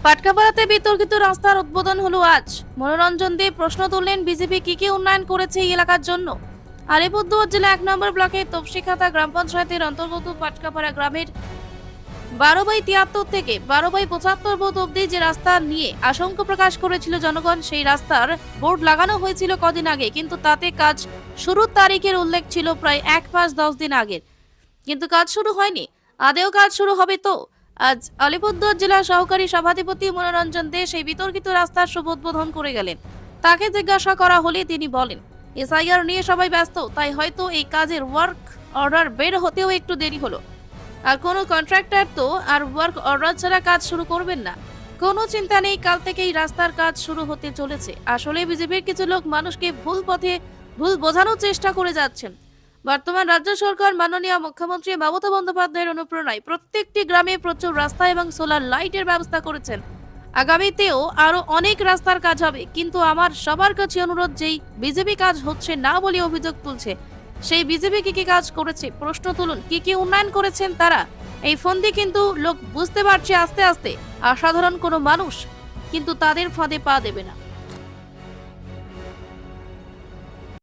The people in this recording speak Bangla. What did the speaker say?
পাটকাপাড়াতে বিতর্কিত রাস্তার উদ্বোধন হলো আজ। মনোরঞ্জন দিয়ে প্রশ্ন তুললেন বিজেপি কি উন্নয়ন করেছে এই এলাকার জন্য। আলিপুরদুয়ার জেলা ১ নম্বর ব্লকের তপসিখাতা গ্রাম পঞ্চায়েতের অন্তর্গত পাটকাপাড়া গ্রামের ১২/৭৩ থেকে ১২/৭৫ বুথ অব্দি যে রাস্তা নিয়ে আশঙ্কা প্রকাশ করেছিল জনগণ, সেই রাস্তার বোর্ড লাগানো হয়েছিল কদিন আগে, কিন্তু তাতে কাজ শুরুর তারিখের উল্লেখ ছিল প্রায় ১ মাস ১০ দিন আগের, কিন্তু কাজ শুরু হয়নি। আদেও কাজ শুরু হবে তো? আজ আলিপুরদুয়ার জেলা সহকারী সভাধিপতি মনোরঞ্জন দে সেই বিতর্কিত রাস্তার শুভ উদ্বোধন করে গেলেন। তাকে জিজ্ঞাসা করা হলে তিনি বলেন, এসআইআর নিয়ে সবাই ব্যস্ত, তাই হয়তো এই কাজের ওয়ার্ক অর্ডার বের হতেও একটু দেরি হলো। আর কোনো কন্ট্রাক্টর তো আর ওয়ার্ক অর্ডার ছাড়া কাজ শুরু করবেন না। কোনো চিন্তা নেই, কাল থেকেই রাস্তার কাজ শুরু হতে চলেছে। আসলে বিজেপির কিছু লোক মানুষকে ভুল বোঝানোর চেষ্টা করে যাচ্ছেন। বর্তমান রাজ্য সরকার মাননীয় মুখ্যমন্ত্রী মমতা বন্দ্যোপাধ্যায়ের অনুপ্রেরণায় প্রত্যেকটি গ্রামে প্রচুর রাস্তা এবং সোলার লাইটের ব্যবস্থা করেছেন। আগামীতেও আরো অনেক রাস্তার কাজ হবে, কিন্তু আমার সবার কাছে অনুরোধ, যেই বিজেপি কাজ হচ্ছে না বলে অভিযোগ তুলছে, সেই বিজেপি কি কাজ করেছে প্রশ্ন তুলুন। কি উন্নয়ন করেছেন তারা? এই ফন্দি কিন্তু লোক বুঝতে পারছে আস্তে আস্তে, অসাধারণ কোনো মানুষ কিন্তু তাদের ফাঁদে পা দেবে না।